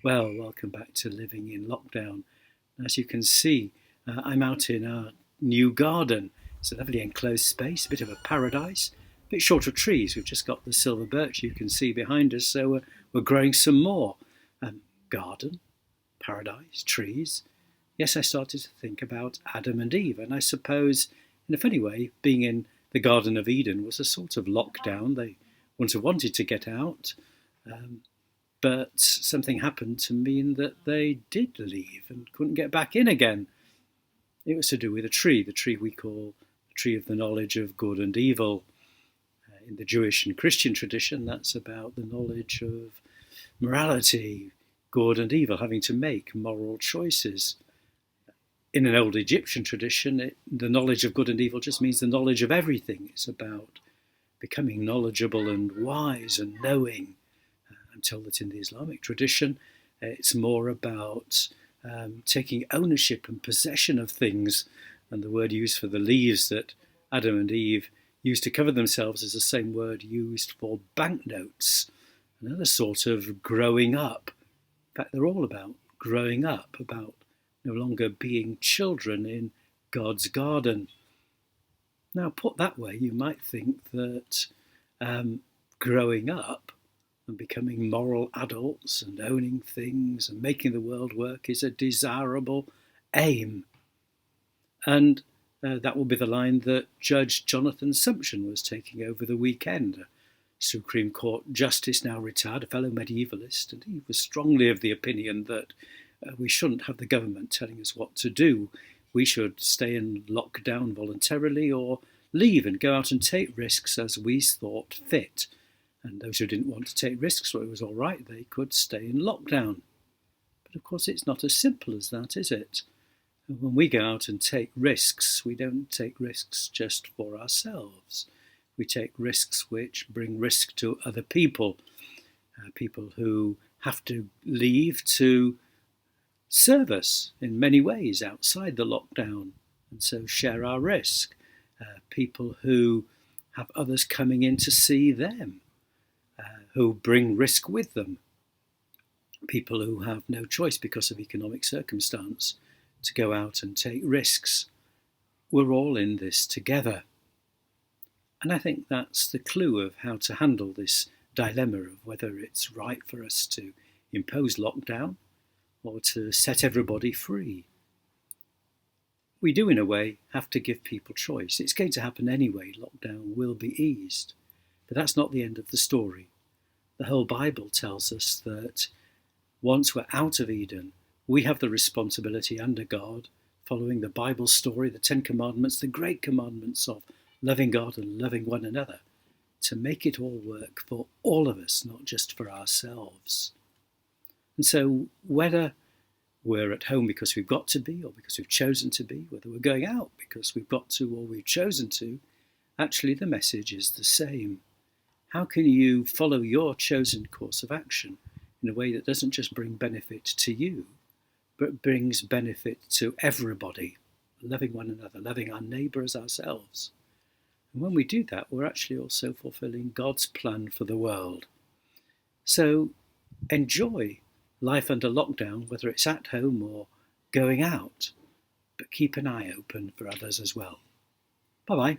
Well, welcome back to Living in Lockdown. As you can see, I'm out in our new garden. It's a lovely enclosed space, a bit of a paradise, a bit short of trees. We've just got the silver birch you can see behind us, so we're growing some more. Garden, paradise, trees. Yes, I started to think about Adam and Eve, and I suppose, in a funny way, being in the Garden of Eden was a sort of lockdown. They wouldn't have wanted to get out. But something happened to mean that they did leave and couldn't get back in again. It was to do with a tree, the tree we call the tree of the knowledge of good and evil. In the Jewish and Christian tradition, that's about the knowledge of morality, good and evil, having to make moral choices. In an old Egyptian tradition, the knowledge of good and evil just means the knowledge of everything. It's about becoming knowledgeable and wise and knowing. I'm told that in the Islamic tradition, it's more about taking ownership and possession of things. And the word used for the leaves that Adam and Eve used to cover themselves is the same word used for banknotes. Another sort of growing up. In fact, they're all about growing up, about no longer being children in God's garden. Now, put that way, you might think that growing up and becoming moral adults and owning things and making the world work is a desirable aim. And that will be the line that Judge Jonathan Sumption was taking over the weekend. A Supreme Court justice, now retired, a fellow medievalist, and he was strongly of the opinion that we shouldn't have the government telling us what to do. We should stay in lockdown voluntarily or leave and go out and take risks as we thought fit. And those who didn't want to take risks, well, it was all right, they could stay in lockdown. But of course, it's not as simple as that, is it? And when we go out and take risks, we don't take risks just for ourselves. We take risks which bring risk to other people, people who have to leave to serve us in many ways outside the lockdown and so share our risk. People who have others coming in to see them. Who bring risk with them, people who have no choice because of economic circumstance to go out and take risks. We're all in this together. And I think that's the clue of how to handle this dilemma of whether it's right for us to impose lockdown or to set everybody free. We do, in a way, have to give people choice. It's going to happen anyway. Lockdown will be eased. But that's not the end of the story. The whole Bible tells us that once we're out of Eden, we have the responsibility under God, following the Bible story, the 10 Commandments, the great commandments of loving God and loving one another, to make it all work for all of us, not just for ourselves. And so whether we're at home because we've got to be or because we've chosen to be, whether we're going out because we've got to or we've chosen to, actually the message is the same. How can you follow your chosen course of action in a way that doesn't just bring benefit to you, but brings benefit to everybody, loving one another, loving our neighbour as ourselves? And when we do that, we're actually also fulfilling God's plan for the world. So enjoy life under lockdown, whether it's at home or going out, but keep an eye open for others as well. Bye-bye.